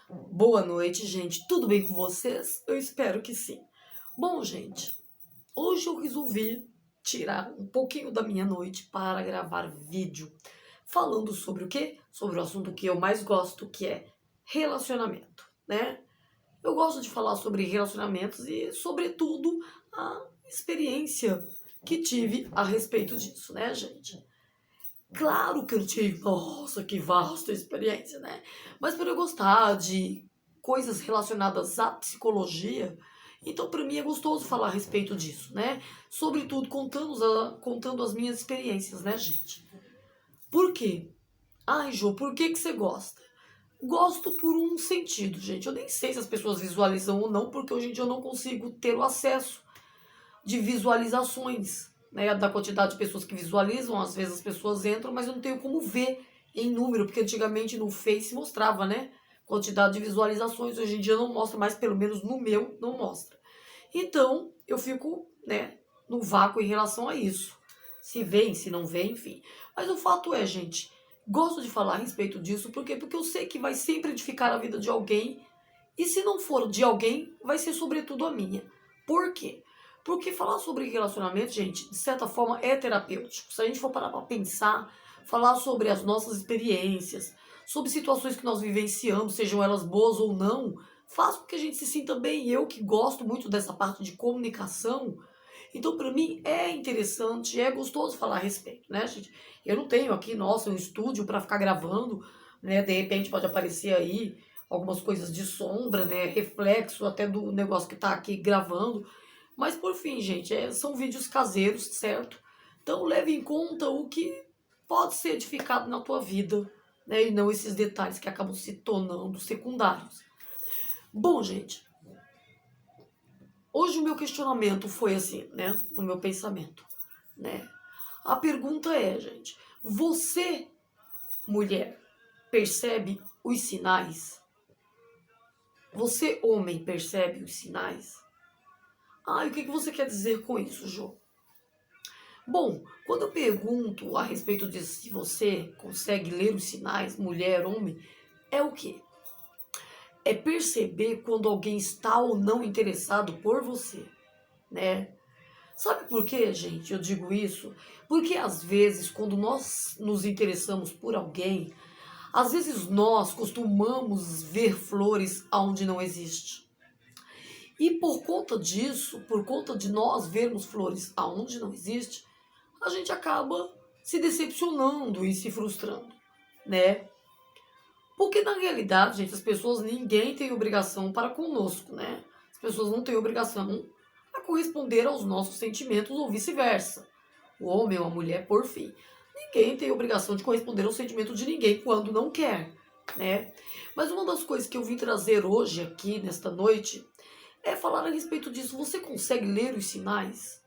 Boa noite, gente. Tudo bem com vocês? Eu espero que sim. Bom, gente, hoje eu resolvi tirar um pouquinho da minha noite para gravar vídeo falando sobre o quê? Sobre o assunto que eu mais gosto, que é relacionamento, né? Eu gosto de falar sobre relacionamentos e, sobretudo, a experiência que tive a respeito disso, né, gente? Claro que eu tive, nossa, que vasta experiência, né? Mas por eu gostar de coisas relacionadas à psicologia, então para mim é gostoso falar a respeito disso, né? Sobretudo contando as minhas experiências, né, gente? Por quê? Ai, Jô, por que você gosta? Gosto por um sentido, gente. Eu nem sei se as pessoas visualizam ou não, porque hoje em dia eu não consigo ter o acesso de visualizações, né, da quantidade de pessoas que visualizam. Às vezes as pessoas entram, mas eu não tenho como ver em número, porque antigamente no Face mostrava, né, quantidade de visualizações. Hoje em dia não mostra mais, pelo menos no meu não mostra. Então eu fico, né, no vácuo em relação a isso. Se vem, se não vem, enfim. Mas o fato é, gente, gosto de falar a respeito disso, por quê? Porque eu sei que vai sempre edificar a vida de alguém, e se não for de alguém, vai ser sobretudo a minha. Por quê? Porque falar sobre relacionamento, gente, de certa forma é terapêutico. Se a gente for parar para pensar, falar sobre as nossas experiências, sobre situações que nós vivenciamos, sejam elas boas ou não, faz com que a gente se sinta bem. Eu que gosto muito dessa parte de comunicação, então para mim é interessante, é gostoso falar a respeito, né, gente? Eu não tenho aqui, nossa, um estúdio para ficar gravando, né? De repente pode aparecer aí algumas coisas de sombra, né? Reflexo até do negócio que tá aqui gravando. Mas por fim, gente, são vídeos caseiros, certo? Então leve em conta o que pode ser edificado na tua vida, né? E não esses detalhes que acabam se tornando secundários. Bom, gente, hoje o meu questionamento foi assim, né? No meu pensamento, né? A pergunta é, gente, você, mulher, percebe os sinais? Você, homem, percebe os sinais? Ah, e o que você quer dizer com isso, Jô? Bom, quando eu pergunto a respeito de se você consegue ler os sinais, mulher, homem, é o quê? É perceber quando alguém está ou não interessado por você, né? Sabe por quê, gente? Eu digo isso porque às vezes, quando nós nos interessamos por alguém, às vezes nós costumamos ver flores aonde não existe. E por conta disso, por conta de nós vermos flores aonde não existe, a gente acaba se decepcionando e se frustrando, né? Porque na realidade, gente, as pessoas, ninguém tem obrigação para conosco, né? As pessoas não têm obrigação a corresponder aos nossos sentimentos ou vice-versa. O homem ou a mulher, por fim. Ninguém tem obrigação de corresponder ao sentimento de ninguém quando não quer, né? Mas uma das coisas que eu vim trazer hoje aqui, nesta noite, é falar a respeito disso. Você consegue ler os sinais?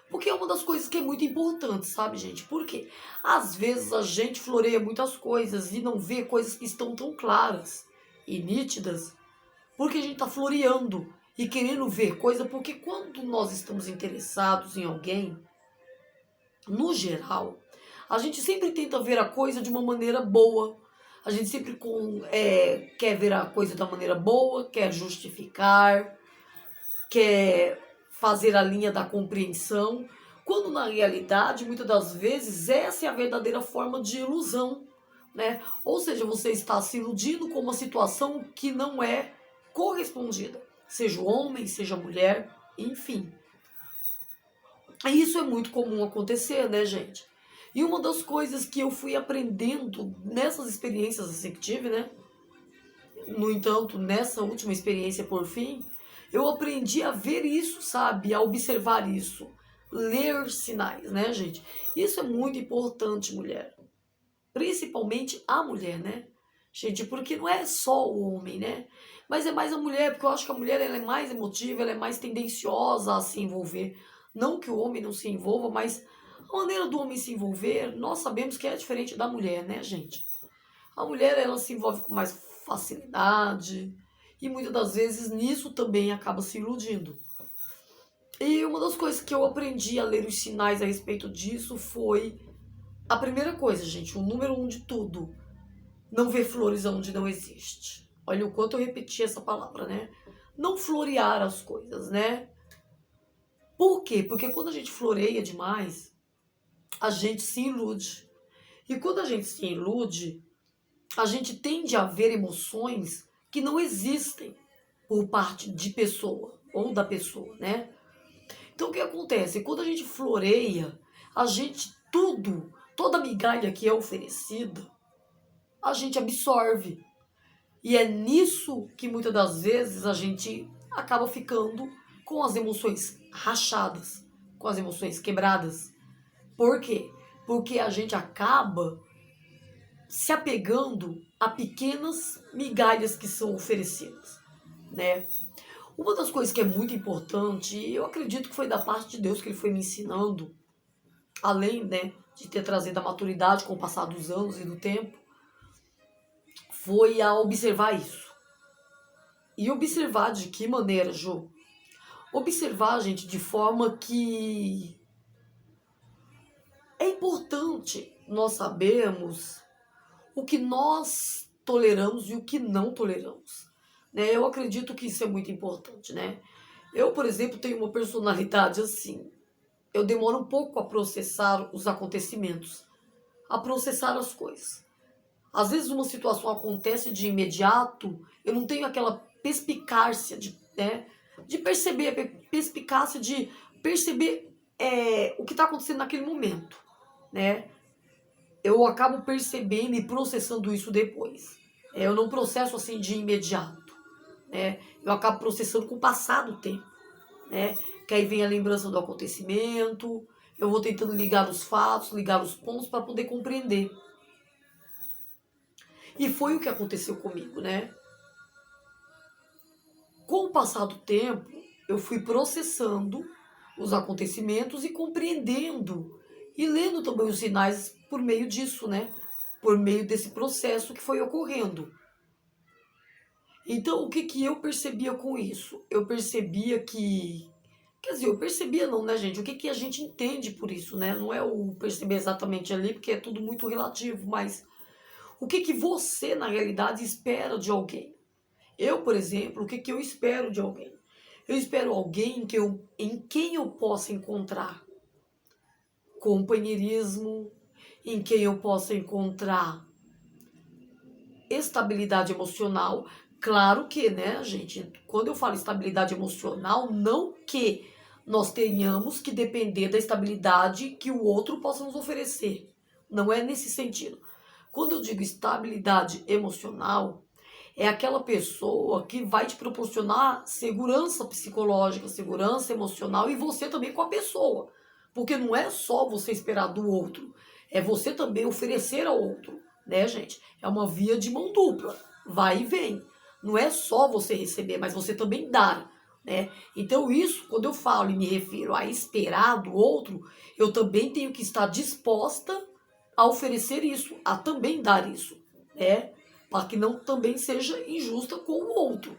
Porque é uma das coisas que é muito importante, sabe, gente? Porque às vezes a gente floreia muitas coisas e não vê coisas que estão tão claras e nítidas, porque a gente está floreando e querendo ver coisa, porque quando nós estamos interessados em alguém, no geral, a gente sempre tenta ver a coisa de uma maneira boa. A gente sempre quer ver a coisa da maneira boa, quer justificar, quer fazer a linha da compreensão, quando na realidade, muitas das vezes, essa é a verdadeira forma de ilusão, né? Ou seja, você está se iludindo com uma situação que não é correspondida, seja homem, seja mulher, enfim. E isso é muito comum acontecer, né, gente? E uma das coisas que eu fui aprendendo nessas experiências assim que tive, né? No entanto, nessa última experiência por fim, eu aprendi a ver isso, sabe? A observar isso. Ler sinais, né, gente? Isso é muito importante, mulher. Principalmente a mulher, né? Gente, porque não é só o homem, né? Mas é mais a mulher, porque eu acho que a mulher ela é mais emotiva, ela é mais tendenciosa a se envolver. Não que o homem não se envolva, mas a maneira do homem se envolver, nós sabemos que é diferente da mulher, né, gente? A mulher, ela se envolve com mais facilidade e muitas das vezes nisso também acaba se iludindo. E uma das coisas que eu aprendi a ler os sinais a respeito disso foi a primeira coisa, gente, o número um de tudo: não ver flores onde não existe. Olha o quanto eu repeti essa palavra, né? Não florear as coisas, né? Por quê? Porque quando a gente floreia demais, a gente se ilude. E quando a gente se ilude, a gente tende a ver emoções que não existem por parte de pessoa ou da pessoa, né? Então o que acontece? Quando a gente floreia, a gente toda migalha que é oferecida, a gente absorve. E é nisso que muitas das vezes a gente acaba ficando com as emoções rachadas, com as emoções quebradas. Por quê? Porque a gente acaba se apegando a pequenas migalhas que são oferecidas, né? Uma das coisas que é muito importante, e eu acredito que foi da parte de Deus que ele foi me ensinando, além, né, de ter trazido a maturidade com o passar dos anos e do tempo, foi a observar isso. E observar de que maneira, Jô? Observar, gente, de forma que é importante nós sabermos o que nós toleramos e o que não toleramos, né? Eu acredito que isso é muito importante, né? Eu, por exemplo, tenho uma personalidade assim. Eu demoro um pouco a processar os acontecimentos, a processar as coisas. Às vezes uma situação acontece de imediato, eu não tenho aquela perspicácia de, né, de perceber, perspicácia de perceber o que está acontecendo naquele momento, né? Eu acabo percebendo e processando isso depois. Eu não processo assim de imediato, né? Eu acabo processando com o passar do tempo, né? Que aí vem a lembrança do acontecimento, eu vou tentando ligar os fatos, ligar os pontos para poder compreender. E foi o que aconteceu comigo, né? Com o passar do tempo, eu fui processando os acontecimentos e compreendendo e lendo também os sinais por meio disso, né? Por meio desse processo que foi ocorrendo. Então, o que que eu percebia com isso? Eu percebia que... Quer dizer, eu percebia não, né, gente? O que que a gente entende por isso, né? Não é o perceber exatamente ali, porque é tudo muito relativo, mas o que que você, na realidade, espera de alguém? Eu, por exemplo, o que que eu espero de alguém? Eu espero alguém em quem eu possa encontrar companheirismo, em quem eu possa encontrar estabilidade emocional. Claro que, né, gente, quando eu falo estabilidade emocional, não que nós tenhamos que depender da estabilidade que o outro possa nos oferecer. Não é nesse sentido. Quando eu digo estabilidade emocional, é aquela pessoa que vai te proporcionar segurança psicológica, segurança emocional e você também com a pessoa. Porque não é só você esperar do outro, é você também oferecer ao outro, né, gente? É uma via de mão dupla, vai e vem. Não é só você receber, mas você também dar, né? Então isso, quando eu falo e me refiro a esperar do outro, eu também tenho que estar disposta a oferecer isso, a também dar isso, né? Para que não também seja injusta com o outro.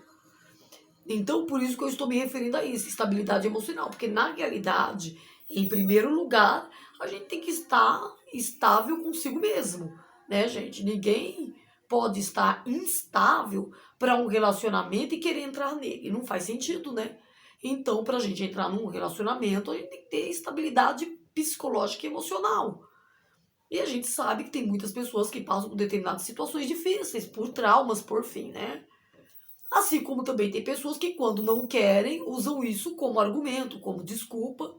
Então, por isso que eu estou me referindo a isso, estabilidade emocional, porque na realidade, em primeiro lugar, a gente tem que estar estável consigo mesmo, né, gente? Ninguém pode estar instável para um relacionamento e querer entrar nele, não faz sentido, né? Então, para a gente entrar num relacionamento, a gente tem que ter estabilidade psicológica e emocional. E a gente sabe que tem muitas pessoas que passam por determinadas situações difíceis, por traumas, por fim, né? Assim como também tem pessoas que, quando não querem, usam isso como argumento, como desculpa,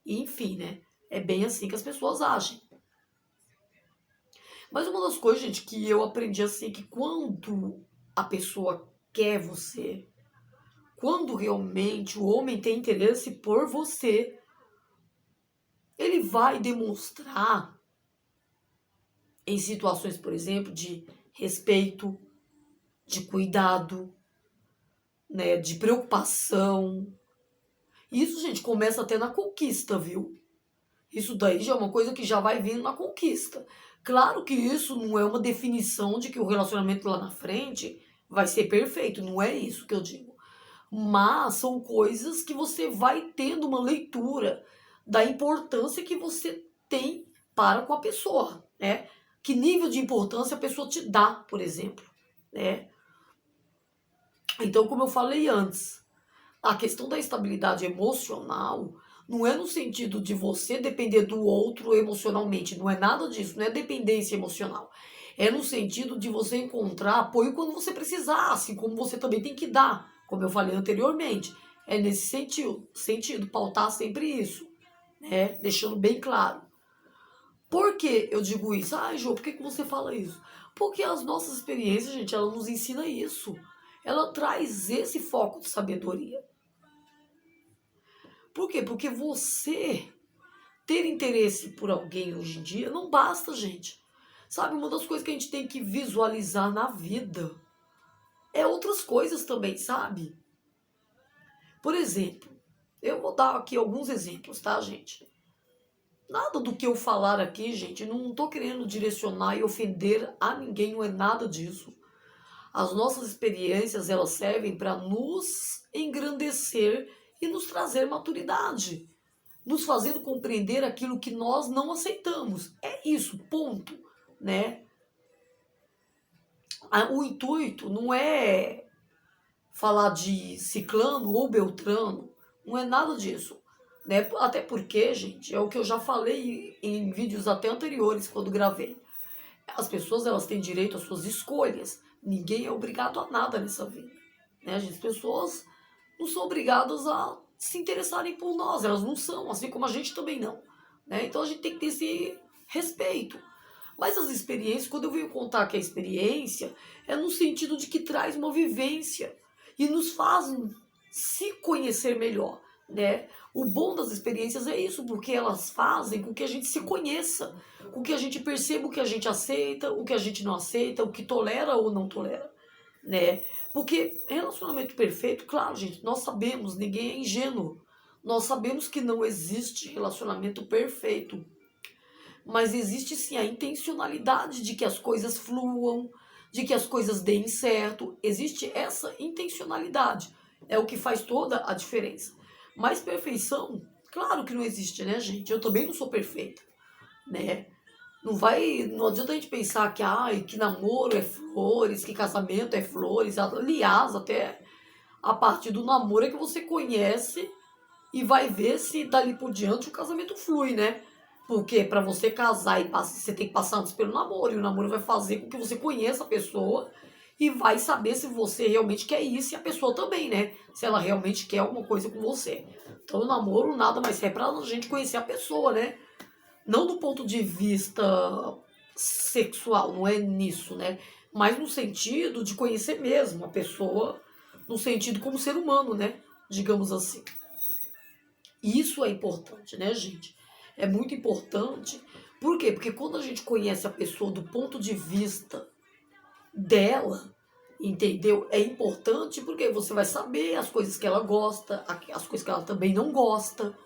e enfim, né? É bem assim que as pessoas agem. Mas uma das coisas, gente, que eu aprendi assim, que quando a pessoa quer você, quando realmente o homem tem interesse por você, ele vai demonstrar em situações, por exemplo, de respeito, de cuidado, né, de preocupação. Isso, gente, começa até na conquista, viu? Isso daí já é uma coisa que já vai vindo na conquista. Claro que isso não é uma definição de que o relacionamento lá na frente vai ser perfeito, não é isso que eu digo. Mas são coisas que você vai tendo uma leitura da importância que você tem para com a pessoa, né? Que nível de importância a pessoa te dá, por exemplo, né? Então, como eu falei antes, a questão da estabilidade emocional não é no sentido de você depender do outro emocionalmente, não é nada disso, não é dependência emocional. É no sentido de você encontrar apoio quando você precisar, assim como você também tem que dar, como eu falei anteriormente. É nesse sentido, pautar sempre isso, né? Deixando bem claro. Por que eu digo isso? Ah, Jô, por que você fala isso? Porque as nossas experiências, gente, ela nos ensina isso. Ela traz esse foco de sabedoria. Por quê? Porque você ter interesse por alguém hoje em dia não basta, gente. Sabe, uma das coisas que a gente tem que visualizar na vida é outras coisas também, sabe? Por exemplo, eu vou dar aqui alguns exemplos, tá, gente? Nada do que eu falar aqui, gente, não tô querendo direcionar e ofender a ninguém, não é nada disso. As nossas experiências, elas servem para nos engrandecer e nos trazer maturidade, nos fazendo compreender aquilo que nós não aceitamos. É isso, ponto, né? O intuito não é falar de ciclano ou beltrano, não é nada disso, né? Até porque, gente, é o que eu já falei em vídeos até anteriores quando gravei. As pessoas, elas têm direito às suas escolhas. Ninguém é obrigado a nada nessa vida, né, gente? As pessoas não são obrigadas a se interessarem por nós, elas não são, assim como a gente também não, né? Então a gente tem que ter esse respeito. Mas as experiências, quando eu venho contar que a experiência é no sentido de que traz uma vivência e nos faz se conhecer melhor, né? O bom das experiências é isso, porque elas fazem com que a gente se conheça, com que a gente perceba o que a gente aceita, o que a gente não aceita, o que tolera ou não tolera, né? Porque relacionamento perfeito, claro, gente, nós sabemos, ninguém é ingênuo. Nós sabemos que não existe relacionamento perfeito, mas existe sim a intencionalidade de que as coisas fluam, de que as coisas deem certo. Existe essa intencionalidade. É o que faz toda a diferença. Mas perfeição, claro que não existe, né, gente? Eu também não sou perfeita, né? Não adianta a gente pensar que, ai, que namoro é flores, que casamento é flores. Aliás, até a partir do namoro é que você conhece e vai ver se dali por diante o casamento flui, né? Porque para você casar e você tem que passar antes pelo namoro, e o namoro vai fazer com que você conheça a pessoa e vai saber se você realmente quer isso e a pessoa também, né? Se ela realmente quer alguma coisa com você. Então o namoro nada mais é pra gente conhecer a pessoa, né? Não do ponto de vista sexual, não é nisso, né? Mas no sentido de conhecer mesmo a pessoa, no sentido como ser humano, né? Digamos assim. Isso é importante, né, gente? É muito importante. Por quê? Porque quando a gente conhece a pessoa do ponto de vista dela, entendeu? É importante porque você vai saber as coisas que ela gosta, as coisas que ela também não gosta,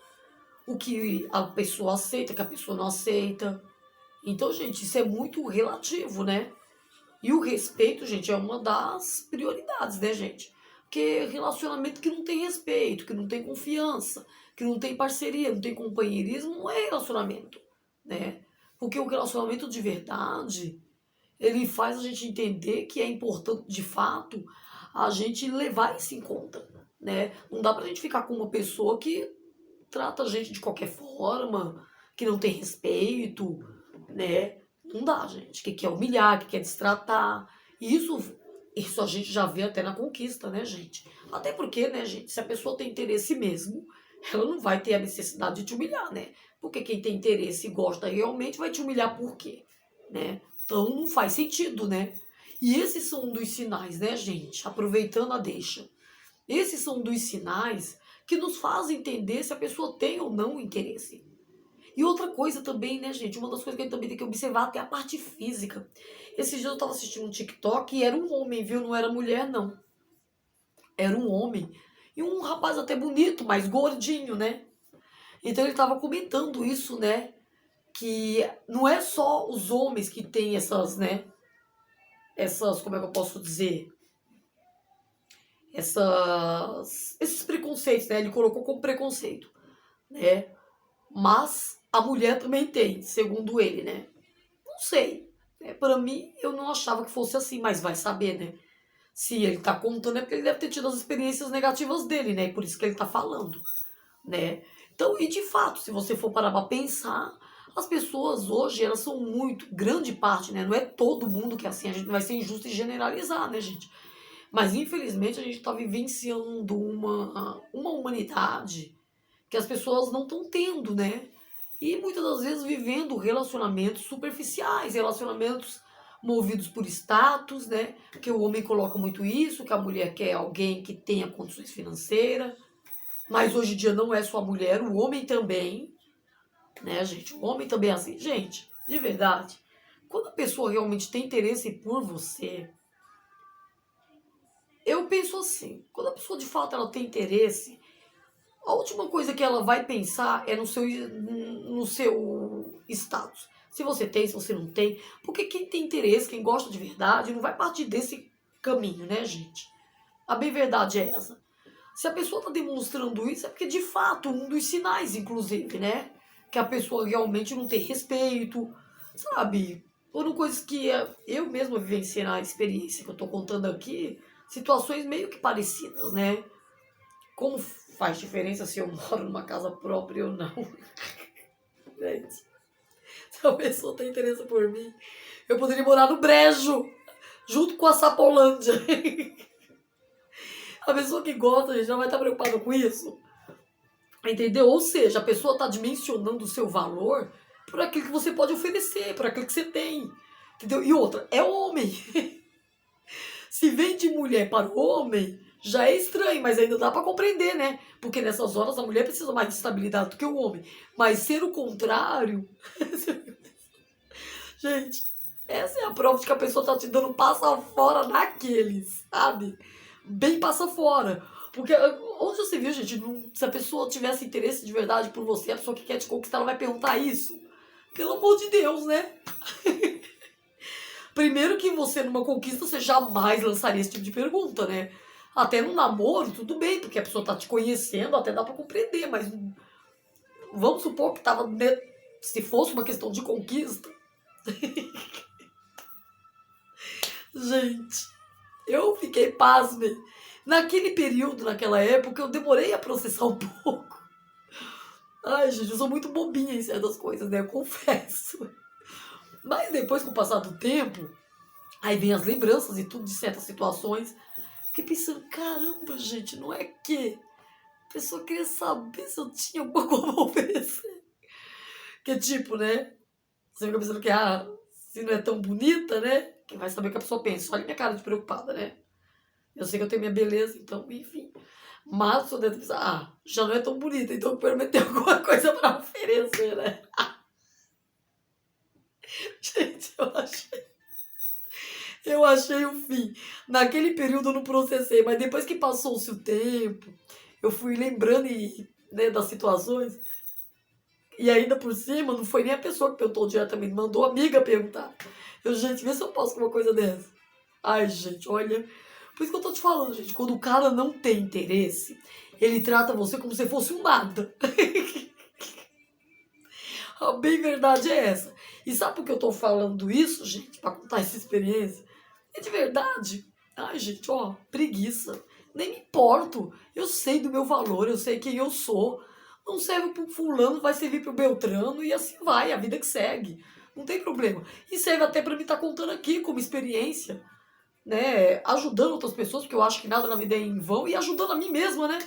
o que a pessoa aceita, que a pessoa não aceita. Então, gente, isso é muito relativo, né? E o respeito, gente, é uma das prioridades, né, gente? Porque relacionamento que não tem respeito, que não tem confiança, que não tem parceria, não tem companheirismo, não é relacionamento, né? Porque o relacionamento de verdade, ele faz a gente entender que é importante, de fato, a gente levar isso em conta, né? Não dá pra gente ficar com uma pessoa que trata a gente de qualquer forma, que não tem respeito, né? Não dá, gente. Que quer humilhar, que quer destratar. E isso a gente já vê até na conquista, né, gente? Até porque, né, gente, se a pessoa tem interesse mesmo, ela não vai ter a necessidade de te humilhar, né? Porque quem tem interesse e gosta realmente vai te humilhar por quê? Né? Então não faz sentido, né? E esses são um dos sinais, né, gente? Aproveitando a deixa. Esses são um dos sinais que nos fazem entender se a pessoa tem ou não interesse. E outra coisa também, né, gente? Uma das coisas que a gente também tem que observar até a parte física. Esses dias eu tava assistindo um TikTok e era um homem, viu? Não era mulher, não. Era um homem. E um rapaz até bonito, mas gordinho, né? Então ele tava comentando isso, né? Que não é só os homens que têm essas, né? Essas, como é que eu posso dizer? Esses preconceitos, né? Ele colocou como preconceito, né? Mas a mulher também tem, segundo ele, né? Não sei. Para mim, eu não achava que fosse assim, mas vai saber, né? Se ele tá contando é porque ele deve ter tido as experiências negativas dele, né? E por isso que ele tá falando, né? Então, e de fato, se você for parar pra pensar, as pessoas hoje, elas são muito, grande parte, né? Não é todo mundo que é assim, a gente não vai ser injusto e generalizar, né, gente? Mas infelizmente a gente tá vivenciando uma humanidade que as pessoas não estão tendo, né? E muitas das vezes vivendo relacionamentos superficiais, relacionamentos movidos por status, né? Porque o homem coloca muito isso, que a mulher quer alguém que tenha condições financeiras. Mas hoje em dia não é só a mulher, o homem também, né, gente? O homem também é assim. Gente, de verdade, quando a pessoa realmente tem interesse por você, eu penso assim, quando a pessoa de fato ela tem interesse, a última coisa que ela vai pensar é no seu status. Se você tem, se você não tem. Porque quem tem interesse, quem gosta de verdade, não vai partir desse caminho, né, gente? A bem verdade é essa. Se a pessoa está demonstrando isso, é porque de fato, um dos sinais, inclusive, né? Que a pessoa realmente não tem respeito, sabe? Foram coisas que eu mesma vivenciei na experiência que eu tô contando aqui, situações meio que parecidas, né? Como faz diferença se eu moro numa casa própria ou não? Gente, se a pessoa tem interesse por mim, eu poderia morar no Brejo, junto com a Sapolândia. A pessoa que gosta, gente, não vai estar preocupada com isso. Entendeu? Ou seja, a pessoa está dimensionando o seu valor por aquilo que você pode oferecer, por aquilo que você tem. Entendeu? E outra, é homem. Se vem de mulher para o homem, já é estranho, mas ainda dá para compreender, né? Porque nessas horas a mulher precisa mais de estabilidade do que o homem. Mas ser o contrário. Gente, essa é a prova de que a pessoa tá te dando passa fora naqueles, sabe? Bem passa fora. Porque onde você viu, gente, se a pessoa tivesse interesse de verdade por você, a pessoa que quer te conquistar, ela vai perguntar isso. Pelo amor de Deus, né? Primeiro que você, numa conquista, você jamais lançaria esse tipo de pergunta, né? Até no namoro, tudo bem, porque a pessoa tá te conhecendo, até dá pra compreender, mas vamos supor que tava, né, se fosse uma questão de conquista. Gente, eu fiquei pasme. Naquele período, naquela época, eu demorei a processar um pouco. Ai, gente, eu sou muito bobinha em certas coisas, né? Eu confesso. Mas depois, com o passar do tempo, aí vem as lembranças e tudo de certas situações. Fiquei pensando, caramba, gente, não é que a pessoa queria saber se eu tinha alguma coisa pra oferecer. Que tipo, né? Você fica pensando que, se não é tão bonita, né? Quem vai saber o que a pessoa pensa? Olha minha cara de preocupada, né? Eu sei que eu tenho minha beleza, então, enfim. Mas a pessoa deve pensar, já não é tão bonita, então pelo menos tem alguma coisa pra oferecer, né? Gente, eu achei o fim. Naquele período eu não processei, mas depois que passou-se o tempo, eu fui lembrando né, das situações. E ainda por cima, não foi nem a pessoa que perguntou diretamente, mandou a amiga perguntar. Eu, gente, vê se eu posso com uma coisa dessa. Ai, gente, olha. Por isso que eu tô te falando, gente. Quando o cara não tem interesse, ele trata você como se fosse um nada. A bem verdade é essa. E sabe por que eu tô falando isso, gente? Pra contar essa experiência? É de verdade. Ai, gente, ó, preguiça. Nem me importo. Eu sei do meu valor, eu sei quem eu sou. Não serve pro fulano, vai servir pro Beltrano e assim vai, a vida que segue. Não tem problema. E serve até pra mim estar contando aqui como experiência, né? Ajudando outras pessoas, porque eu acho que nada na vida é em vão, e ajudando a mim mesma, né?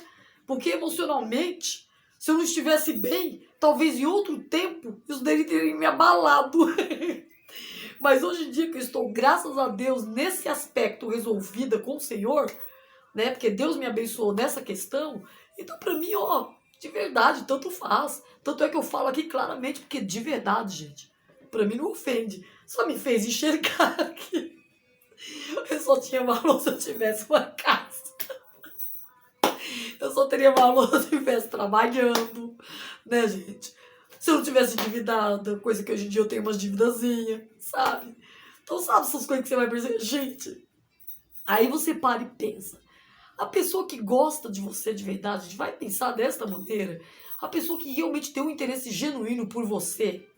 Porque emocionalmente, se eu não estivesse bem, talvez em outro tempo, isso daí teria me abalado. Mas hoje em dia que eu estou, graças a Deus, nesse aspecto resolvida com o Senhor, né? Porque Deus me abençoou nessa questão. Então, pra mim, ó, de verdade, tanto faz. Tanto é que eu falo aqui claramente, porque de verdade, gente, pra mim não ofende. Só me fez enxergar que eu só tinha valor se eu tivesse uma casa. Eu só teria valor se eu estivesse trabalhando, né, gente? Se eu não tivesse endividada, coisa que hoje em dia eu tenho umas dívidazinhas, sabe? Então, sabe essas coisas que você vai perceber? Gente, aí você para e pensa. A pessoa que gosta de você de verdade vai pensar desta maneira. A pessoa que realmente tem um interesse genuíno por você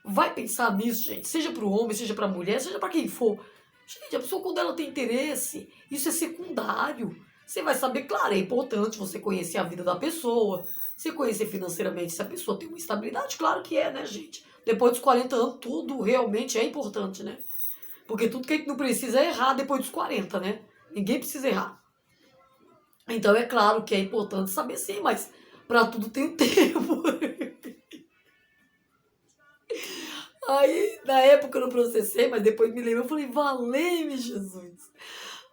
vai pensar nisso, gente. Seja para o homem, seja para a mulher, seja para quem for. Gente, a pessoa quando ela tem interesse, isso é secundário. Você vai saber, claro, é importante você conhecer a vida da pessoa, você conhecer financeiramente se a pessoa tem uma estabilidade, claro que é, né, gente? Depois dos 40 anos, tudo realmente é importante, né? Porque tudo que a gente não precisa é errar depois dos 40, né? Ninguém precisa errar. Então é claro que é importante saber sim, mas para tudo tem um tempo. Aí, na época eu não processei, mas depois me lembro, eu falei, valeu-me Jesus.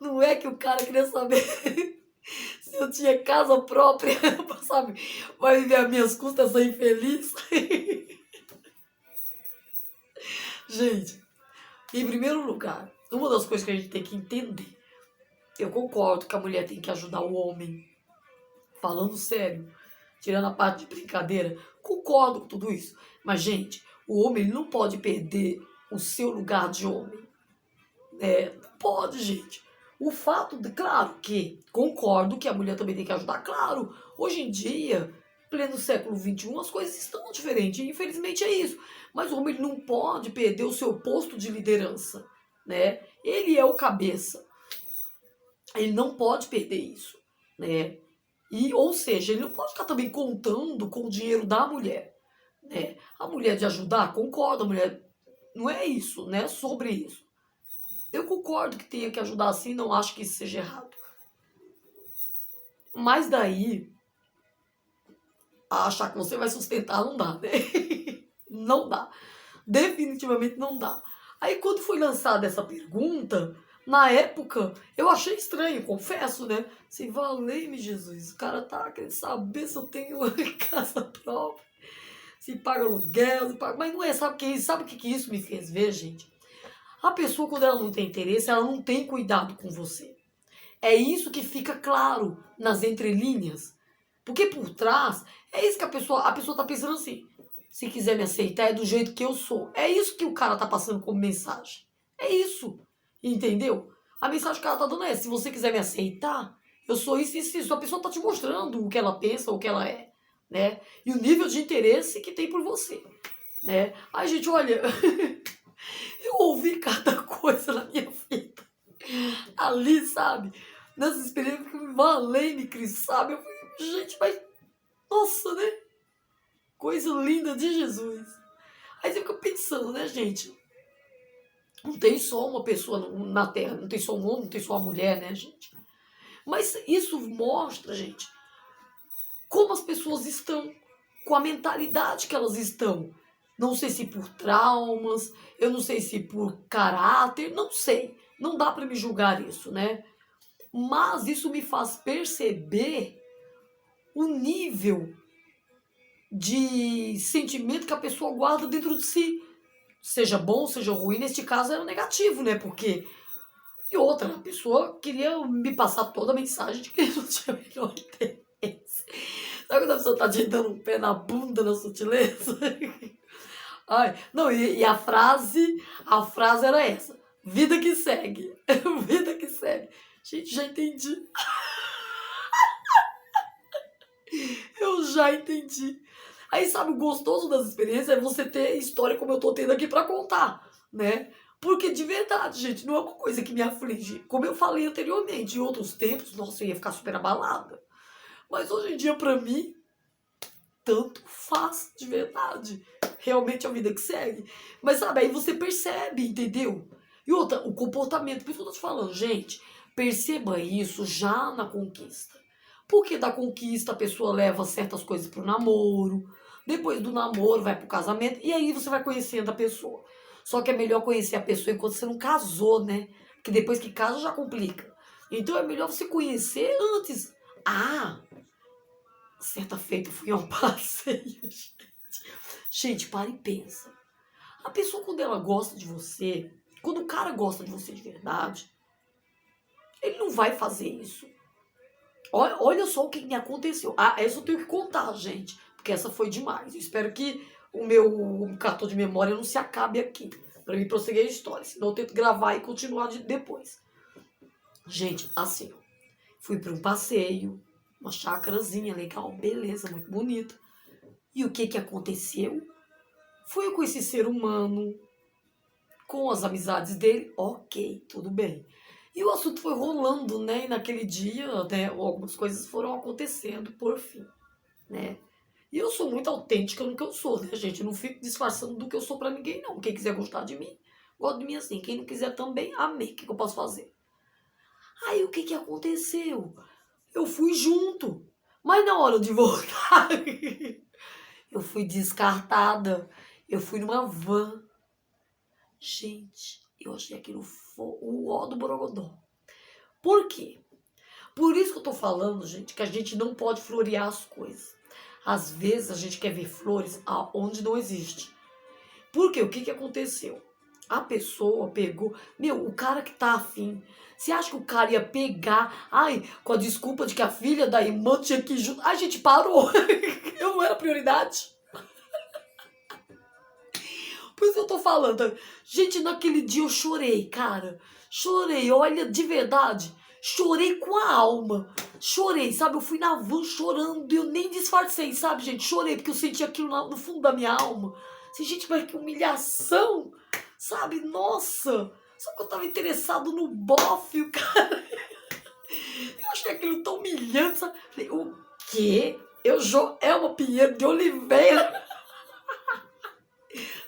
Não é que o cara queria saber se eu tinha casa própria, sabe? Vai viver as minhas custas, sou infeliz. Gente, em primeiro lugar, uma das coisas que a gente tem que entender, eu concordo que a mulher tem que ajudar o homem, falando sério, tirando a parte de brincadeira, concordo com tudo isso. Mas, gente, o homem ele não pode perder o seu lugar de homem. Não pode, gente. O fato de, claro que concordo que a mulher também tem que ajudar, claro. Hoje em dia, pleno século XXI, as coisas estão diferentes. Infelizmente é isso. Mas o homem ele não pode perder o seu posto de liderança, né? Ele é o cabeça. Ele não pode perder isso, né? E, ou seja, ele não pode ficar também contando com o dinheiro da mulher, né? A mulher de ajudar, concordo, a mulher não é isso, né? Sobre isso. Eu concordo que tenha que ajudar assim, não acho que isso seja errado. Mas daí, achar que você vai sustentar não dá, né? Não dá. Definitivamente não dá. Aí quando foi lançada essa pergunta, na época, eu achei estranho, confesso, né? Se valei-me Jesus, o cara tá querendo saber se eu tenho casa própria, se paga aluguel, se paga... Mas não é, sabe o que isso me fez ver, gente? A pessoa, quando ela não tem interesse, ela não tem cuidado com você. É isso que fica claro nas entrelinhas. Porque por trás, é isso que a pessoa tá pensando assim. Se quiser me aceitar, é do jeito que eu sou. É isso que o cara tá passando como mensagem. É isso. Entendeu? A mensagem que ela tá dando é, se você quiser me aceitar, eu sou isso, isso, isso. A pessoa tá te mostrando o que ela pensa, o que ela é, né? E o nível de interesse que tem por você, né? Ai, gente, olha, eu ouvi cada coisa na minha vida. Ali, sabe? Nessa experiência que eu me valei, me Cristo, sabe? Eu falei, gente, mas, nossa, né? Coisa linda de Jesus. Aí você fica pensando, né, gente? Não tem só uma pessoa na Terra, não tem só um homem, não tem só uma mulher, né, gente? Mas isso mostra, gente, como as pessoas estão, com a mentalidade que elas estão. Não sei se por traumas, eu não sei se por caráter, não sei. Não dá para me julgar isso, né? Mas isso me faz perceber o nível de sentimento que a pessoa guarda dentro de si. Seja bom, seja ruim, neste caso era negativo, né? Porque. E outra, a pessoa queria me passar toda a mensagem de que não tinha o menor interesse. Sabe quando a pessoa tá te dando um pé na bunda na sutileza? Ai, não, e a frase era essa. Vida que segue. Vida que segue. Gente, já entendi. Eu já entendi. Aí, sabe, o gostoso das experiências é você ter história como eu tô tendo aqui pra contar, né? Porque de verdade, gente, não é uma coisa que me aflige. Como eu falei anteriormente, em outros tempos, nossa, eu ia ficar super abalada. Mas hoje em dia, pra mim, tanto faz de verdade. Realmente é a vida que segue. Mas sabe, aí você percebe, entendeu? E outra, o comportamento, por isso que eu tô te falando, gente, perceba isso já na conquista. Porque da conquista a pessoa leva certas coisas pro namoro, depois do namoro vai pro casamento, e aí você vai conhecendo a pessoa. Só que é melhor conhecer a pessoa enquanto você não casou, né? Porque depois que casa já complica. Então é melhor você conhecer antes. Ah, certa feita eu fui a um passeio, gente. Gente, para e pensa. A pessoa, quando ela gosta de você, quando o cara gosta de você de verdade, ele não vai fazer isso. Olha só o que me aconteceu. Ah, essa eu tenho que contar, gente, porque essa foi demais. Eu espero que o meu cartão de memória não se acabe aqui, para mim prosseguir a história. Senão eu tento gravar e continuar depois. Gente, assim, ó, fui para um passeio, uma chácarazinha legal, beleza, muito bonita. E o que que aconteceu? Foi com esse ser humano, com as amizades dele, ok, tudo bem. E o assunto foi rolando, né? E naquele dia, né, algumas coisas foram acontecendo por fim, né? E eu sou muito autêntica no que eu sou, né, gente? Eu não fico disfarçando do que eu sou pra ninguém, não. Quem quiser gostar de mim, gosta de mim assim. Quem não quiser também, amém. O que eu posso fazer? Aí o que aconteceu? Eu fui junto. Mas na hora de voltar, eu fui descartada. Eu fui numa van. Gente, eu achei aquilo o ó do Borogodó. Por quê? Por isso que eu tô falando, gente, que a gente não pode florear as coisas. Às vezes a gente quer ver flores onde não existe. Por quê? O que aconteceu? A pessoa pegou... Meu, o cara que tá afim... Você acha que o cara ia pegar... Ai, com a desculpa de que a filha da irmã tinha que ir junto... A gente parou. Eu não era prioridade. Por isso que eu tô falando. Gente, naquele dia eu chorei, cara. Chorei, olha, de verdade. Chorei com a alma. Chorei, sabe? Eu fui na van chorando e eu nem disfarcei, sabe, gente? Chorei porque eu senti aquilo no fundo da minha alma. Assim, gente, mas que humilhação, sabe? Nossa, só que eu tava interessado no bofe, o cara. Eu achei aquilo tão humilhante, sabe? Falei, o quê? Eu, Joelma Pinheiro de Oliveira.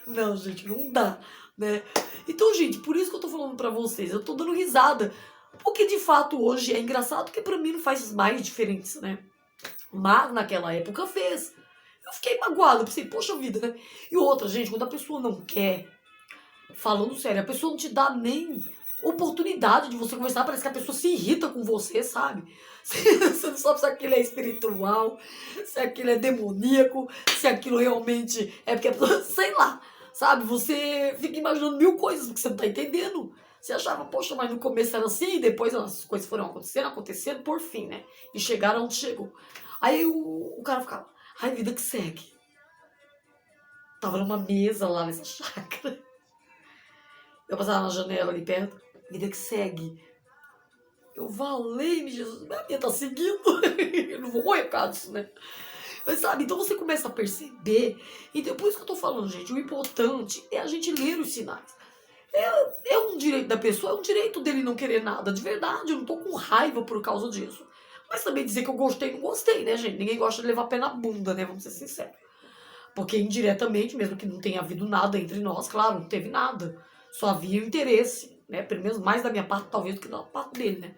Não, gente, não dá, né? Então, gente, por isso que eu tô falando pra vocês, eu tô dando risada. Porque, de fato, hoje é engraçado, porque pra mim não faz mais diferença, né? Mas, naquela época, fez. Eu fiquei magoada, pensei, poxa vida, né? E outra, gente, quando a pessoa não quer, falando sério, a pessoa não te dá nem oportunidade de você conversar, parece que a pessoa se irrita com você, sabe? Você não sabe se aquilo é espiritual, se aquilo é demoníaco, se aquilo realmente é porque a pessoa, sei lá, sabe? Você fica imaginando mil coisas que você não tá entendendo. Você achava, poxa, mas no começo era assim, e depois as coisas foram acontecendo, por fim, né? E chegaram onde chegou. Aí o cara ficava, ai, vida que segue. Tava numa mesa lá nessa chácara. Eu passava na janela ali perto, vida que segue. Eu valei-me, Jesus, minha vida tá seguindo. Eu não vou morrer por causa disso, né? Mas sabe, então você começa a perceber. Então, por isso que eu tô falando, gente, o importante é a gente ler os sinais. É um direito da pessoa, é um direito dele não querer nada, de verdade. Eu não tô com raiva por causa disso. Mas também dizer que eu gostei, não gostei, né, gente? Ninguém gosta de levar pé na bunda, né? Vamos ser sinceros. Porque indiretamente, mesmo que não tenha havido nada entre nós, claro, não teve nada. Só havia interesse, né? Pelo menos mais da minha parte, talvez, do que da parte dele, né?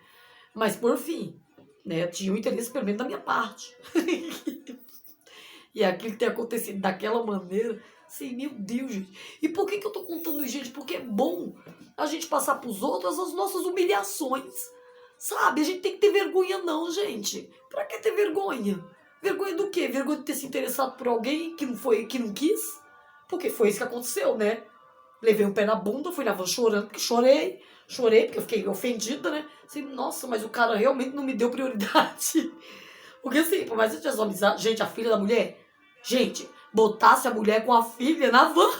Mas, por fim, né? Tinha um interesse, pelo menos, da minha parte. E aquilo que tem acontecido daquela maneira, assim, meu Deus, gente. E por que eu tô contando isso, gente? Porque é bom a gente passar pros outros as nossas humilhações. Sabe? A gente tem que ter vergonha não, gente. Pra que ter vergonha? Vergonha do quê? Vergonha de ter se interessado por alguém que não foi, que não quis? Porque foi isso que aconteceu, né? Levei o pé na bunda, fui na van chorando, porque chorei. Chorei porque eu fiquei ofendida, né? Assim, nossa, mas o cara realmente não me deu prioridade. Porque assim, por mais que eu tivesse amizade, gente, a filha da mulher, gente, botasse a mulher com a filha na van,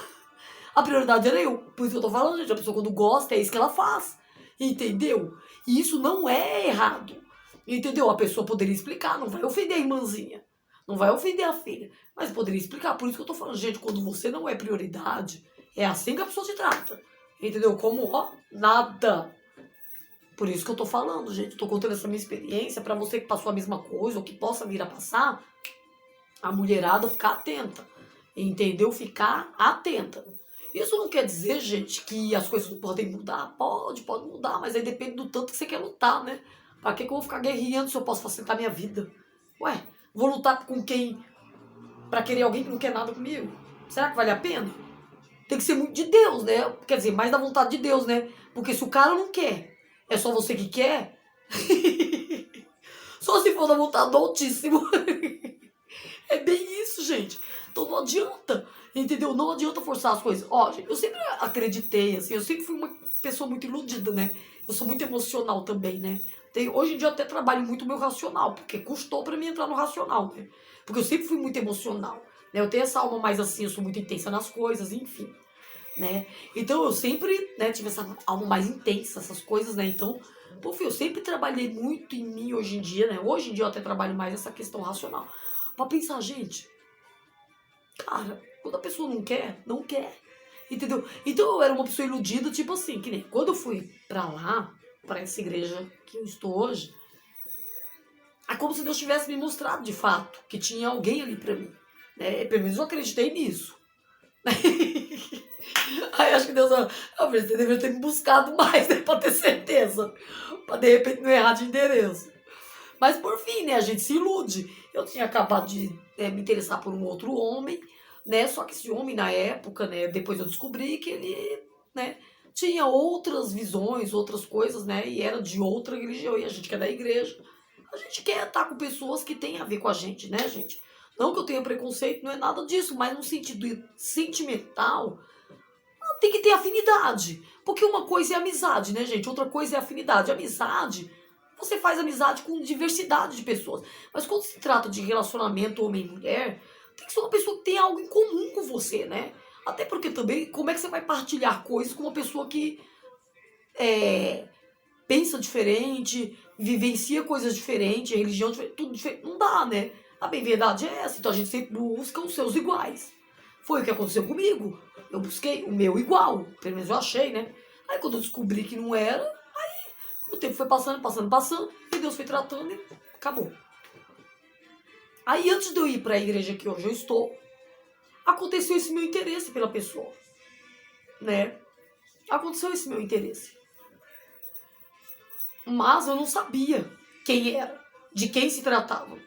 a prioridade era eu. Por isso que eu tô falando, gente, a pessoa quando gosta, é isso que ela faz. Entendeu? E isso não é errado. Entendeu? A pessoa poderia explicar, não vai ofender a irmãzinha. Não vai ofender a filha. Mas poderia explicar. Por isso que eu tô falando, gente, quando você não é prioridade, é assim que a pessoa se trata. Entendeu? Como, ó, nada. Por isso que eu tô falando, gente. Eu tô contando essa minha experiência pra você que passou a mesma coisa ou que possa vir a passar, a mulherada ficar atenta. Entendeu? Ficar atenta. Isso não quer dizer, gente, que as coisas não podem mudar. Pode mudar, mas aí depende do tanto que você quer lutar, né? Pra que eu vou ficar guerreando se eu posso facilitar minha vida? Ué, vou lutar com quem? Pra querer alguém que não quer nada comigo? Será que vale a pena? Tem que ser muito de Deus, né? Quer dizer, mais da vontade de Deus, né? Porque se o cara não quer, é só você que quer. Só se for da vontade do Altíssimo. É bem isso, gente. Então não adianta, entendeu? Não adianta forçar as coisas. Ó, gente, eu sempre acreditei, assim, eu sempre fui uma pessoa muito iludida, né? Eu sou muito emocional também, né? Hoje em dia eu até trabalho muito o meu racional, porque custou pra mim entrar no racional, né? Porque eu sempre fui muito emocional, né? Eu tenho essa alma mais assim, eu sou muito intensa nas coisas, enfim, né? Então eu sempre, né, tive essa alma mais intensa, essas coisas, né? Então, pô, eu sempre trabalhei muito em mim hoje em dia, né? Hoje em dia eu até trabalho mais essa questão racional. Pra pensar, gente, cara, quando a pessoa não quer, não quer. Entendeu? Então eu era uma pessoa iludida, tipo assim, que nem quando eu fui pra lá, pra essa igreja que eu estou hoje, é como se Deus tivesse me mostrado de fato que tinha alguém ali pra mim. Né? Pelo menos eu acreditei nisso. Aí acho que Deus falou, você deveria ter me buscado mais, né, pra ter certeza. Pra de repente não errar de endereço. Mas por fim, né, a gente se ilude. Eu tinha acabado de me interessar por um outro homem, né? Só que esse homem na época, né, depois eu descobri que ele, né, tinha outras visões, outras coisas, né? E era de outra religião. E a gente que é da igreja, a gente quer estar com pessoas que têm a ver com a gente, né, gente? Não que eu tenha preconceito, não é nada disso, mas no sentido sentimental, tem que ter afinidade. Porque uma coisa é amizade, né, gente? Outra coisa é afinidade. Amizade, você faz amizade com diversidade de pessoas. Mas quando se trata de relacionamento homem e mulher, tem que ser uma pessoa que tem algo em comum com você, né? Até porque também, como é que você vai partilhar coisas com uma pessoa que pensa diferente, vivencia coisas diferentes, religião diferente, tudo diferente? Não dá, né? A bem verdade é essa. Então a gente sempre busca os seus iguais. Foi o que aconteceu comigo. Eu busquei o meu igual, pelo menos eu achei, né? Aí quando eu descobri que não era, o tempo foi passando, e Deus foi tratando e acabou. Aí antes de eu ir para a igreja que hoje eu estou, aconteceu esse meu interesse pela pessoa, né? Aconteceu esse meu interesse. Mas eu não sabia quem era, de quem se tratava,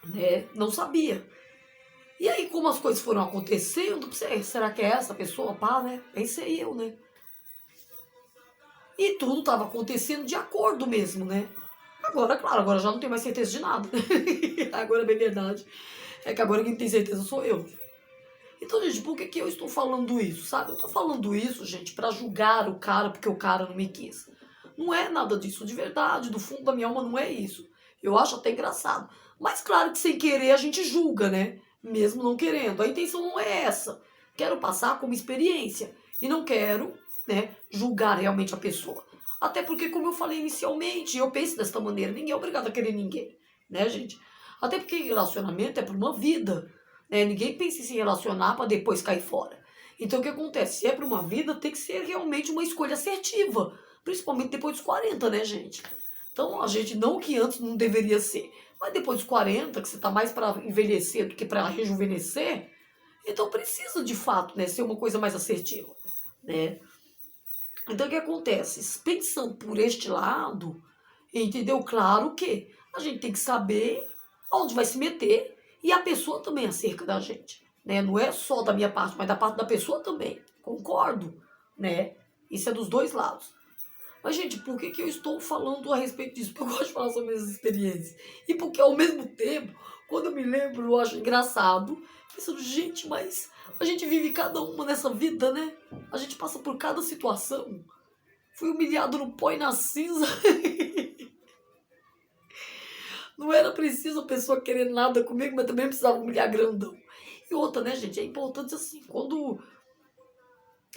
né? Não sabia. E aí, como as coisas foram acontecendo, pensei, será que é essa pessoa? Pá, né? Pensei eu, né? E tudo estava acontecendo de acordo mesmo, né? Agora, claro, agora já não tenho mais certeza de nada. Agora é bem verdade. É que agora quem tem certeza sou eu. Então, gente, por que eu estou falando isso, sabe? Eu estou falando isso, gente, para julgar o cara porque o cara não me quis. Não é nada disso, de verdade, do fundo da minha alma não é isso. Eu acho até engraçado. Mas claro que sem querer a gente julga, né? Mesmo não querendo. A intenção não é essa. Quero passar como experiência. E não quero, né, julgar realmente a pessoa. Até porque, como eu falei inicialmente, eu penso desta maneira, ninguém é obrigado a querer ninguém, né, gente? Até porque relacionamento é por uma vida, né? Ninguém pensa em se relacionar para depois cair fora. Então o que acontece? Se é para uma vida, tem que ser realmente uma escolha assertiva, principalmente depois dos 40, né, gente? Então a gente, não que antes não deveria ser, mas depois dos 40, que você tá mais para envelhecer do que para rejuvenescer, então precisa de fato, né, ser uma coisa mais assertiva, né? Então o que acontece? Pensando por este lado, entendeu? Claro que a gente tem que saber onde vai se meter e a pessoa também acerca da gente, né? Não é só da minha parte, mas da parte da pessoa também. Concordo, né? Isso é dos dois lados. Mas, gente, por que eu estou falando a respeito disso? Porque eu gosto de falar sobre minhas experiências. E porque, ao mesmo tempo, quando eu me lembro, eu acho engraçado. Pensando, gente, mas a gente vive cada uma nessa vida, né? A gente passa por cada situação. Fui humilhado no pó e na cinza. Não era preciso a pessoa querer nada comigo, mas também precisava humilhar grandão. E outra, né, gente? É importante assim, quando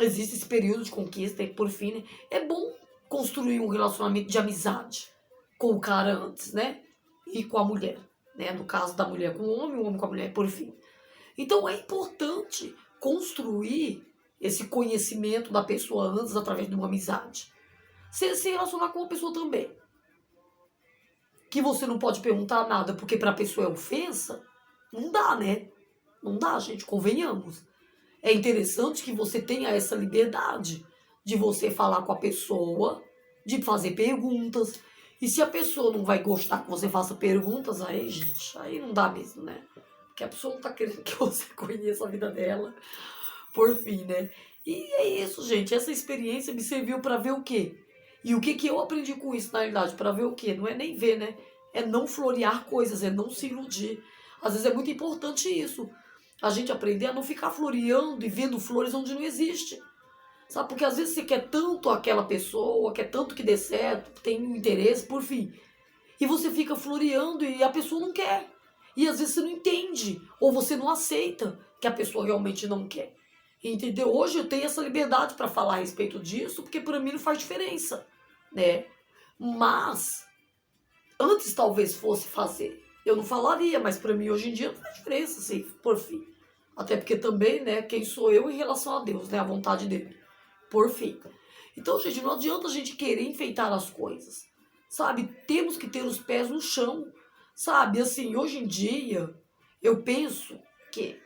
existe esse período de conquista e por fim, né, é bom construir um relacionamento de amizade com o cara antes, né? E com a mulher, né? No caso da mulher com o homem com a mulher por fim. Então é importante construir esse conhecimento da pessoa antes através de uma amizade. Você se relacionar com uma pessoa também, que você não pode perguntar nada porque para a pessoa é ofensa, não dá, né? Não dá, gente, convenhamos. É interessante que você tenha essa liberdade de você falar com a pessoa, de fazer perguntas. E se a pessoa não vai gostar que você faça perguntas, aí, gente, aí não dá mesmo, né? Porque a pessoa não tá querendo que você conheça a vida dela, por fim, né? E é isso, gente. Essa experiência me serviu para ver o quê? E o que que eu aprendi com isso, na realidade? Para ver o quê? Não é nem ver, né? É não florear coisas, é não se iludir. Às vezes é muito importante isso. A gente aprender a não ficar floreando e vendo flores onde não existe. Sabe? Porque às vezes você quer tanto aquela pessoa, quer tanto que dê certo, tem um interesse, por fim. E você fica floreando e a pessoa não quer. E às vezes você não entende, ou você não aceita que a pessoa realmente não quer. Entendeu? Hoje eu tenho essa liberdade para falar a respeito disso, porque para mim não faz diferença, né? Mas antes talvez fosse fazer. Eu não falaria, mas para mim hoje em dia não faz diferença, assim, por fim. Até porque também, né, quem sou eu em relação a Deus, né, a vontade dele. Por fim. Então, gente, não adianta a gente querer enfeitar as coisas, sabe? Temos que ter os pés no chão, sabe? Assim, hoje em dia, eu penso que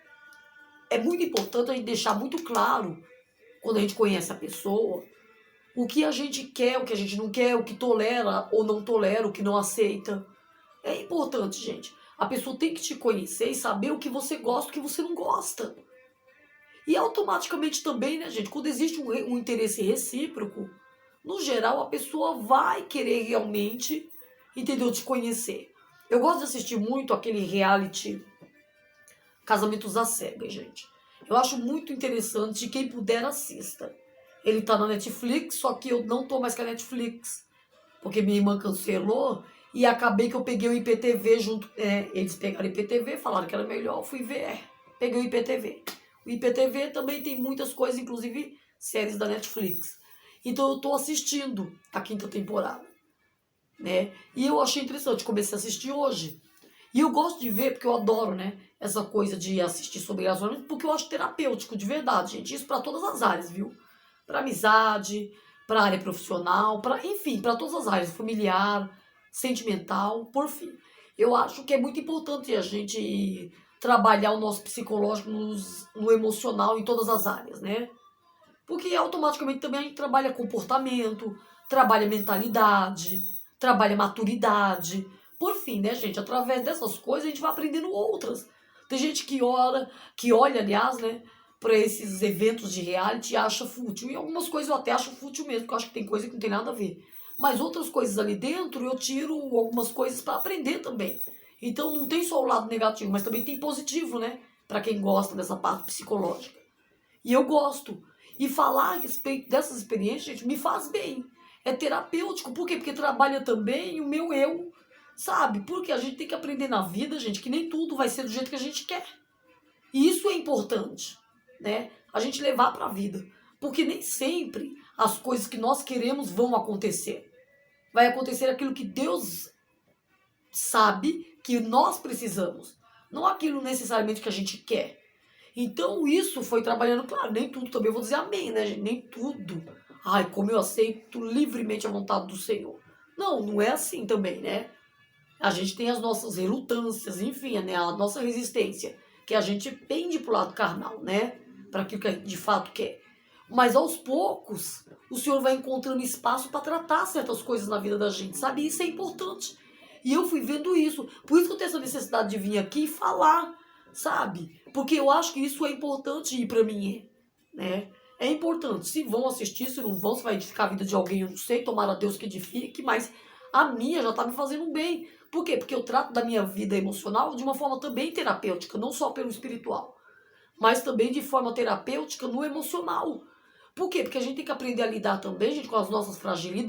é muito importante a gente deixar muito claro, quando a gente conhece a pessoa, o que a gente quer, o que a gente não quer, o que tolera ou não tolera, o que não aceita. É importante, gente. A pessoa tem que te conhecer e saber o que você gosta, o que você não gosta. E automaticamente também, né, gente, quando existe um interesse recíproco, no geral a pessoa vai querer realmente, entendeu, te conhecer. Eu gosto de assistir muito aquele reality Casamentos às Cegas, gente. Eu acho muito interessante, quem puder assista. Ele tá na Netflix, só que eu não tô mais com a Netflix, porque minha irmã cancelou e acabei que eu peguei o IPTV junto. Eles pegaram o IPTV, falaram que era melhor, eu fui ver. Peguei o IPTV. O IPTV também tem muitas coisas, inclusive séries da Netflix. Então eu tô assistindo a quinta temporada, né? E eu achei interessante, comecei a assistir hoje. E eu gosto de ver, porque eu adoro, né, essa coisa de assistir sobre relacionamento, porque eu acho terapêutico, de verdade, gente. Isso para todas as áreas, viu? Para amizade, para área profissional, para, enfim, para todas as áreas, familiar, sentimental, por fim. Eu acho que é muito importante a gente trabalhar o nosso psicológico no emocional em todas as áreas, né? Porque automaticamente também a gente trabalha comportamento, trabalha mentalidade, trabalha maturidade. Por fim, né, gente? Através dessas coisas a gente vai aprendendo outras. Tem gente que olha, aliás, né, para esses eventos de reality e acha fútil. E algumas coisas eu até acho fútil mesmo, porque eu acho que tem coisa que não tem nada a ver. Mas outras coisas ali dentro eu tiro algumas coisas para aprender também. Então não tem só o lado negativo, mas também tem positivo, né? Para quem gosta dessa parte psicológica. E eu gosto. E falar a respeito dessas experiências, gente, me faz bem. É terapêutico. Por quê? Porque trabalha também o meu eu, sabe? Porque a gente tem que aprender na vida, gente, que nem tudo vai ser do jeito que a gente quer. E isso é importante, né? A gente levar para a vida. Porque nem sempre as coisas que nós queremos vão acontecer. Vai acontecer aquilo que Deus sabe que nós precisamos. Não aquilo necessariamente que a gente quer. Então isso foi trabalhando, claro, nem tudo também, eu vou dizer amém, né, gente? Nem tudo. Ai, como eu aceito livremente a vontade do Senhor. Não, não é assim também, né? A gente tem as nossas relutâncias, enfim, né? A nossa resistência, que a gente pende pro lado carnal, né? Para aquilo que a gente de fato quer. Mas aos poucos, o Senhor vai encontrando espaço para tratar certas coisas na vida da gente, sabe? Isso é importante. E eu fui vendo isso. Por isso que eu tenho essa necessidade de vir aqui e falar, sabe? Porque eu acho que isso é importante e para mim, né? É importante. Se vão assistir, se não vão, se vai edificar a vida de alguém, eu não sei. Tomara a Deus que edifique, mas a minha já tá me fazendo bem. Por quê? Porque eu trato da minha vida emocional de uma forma também terapêutica, não só pelo espiritual, mas também de forma terapêutica no emocional. Por quê? Porque a gente tem que aprender a lidar também, gente, com as nossas fragilidades.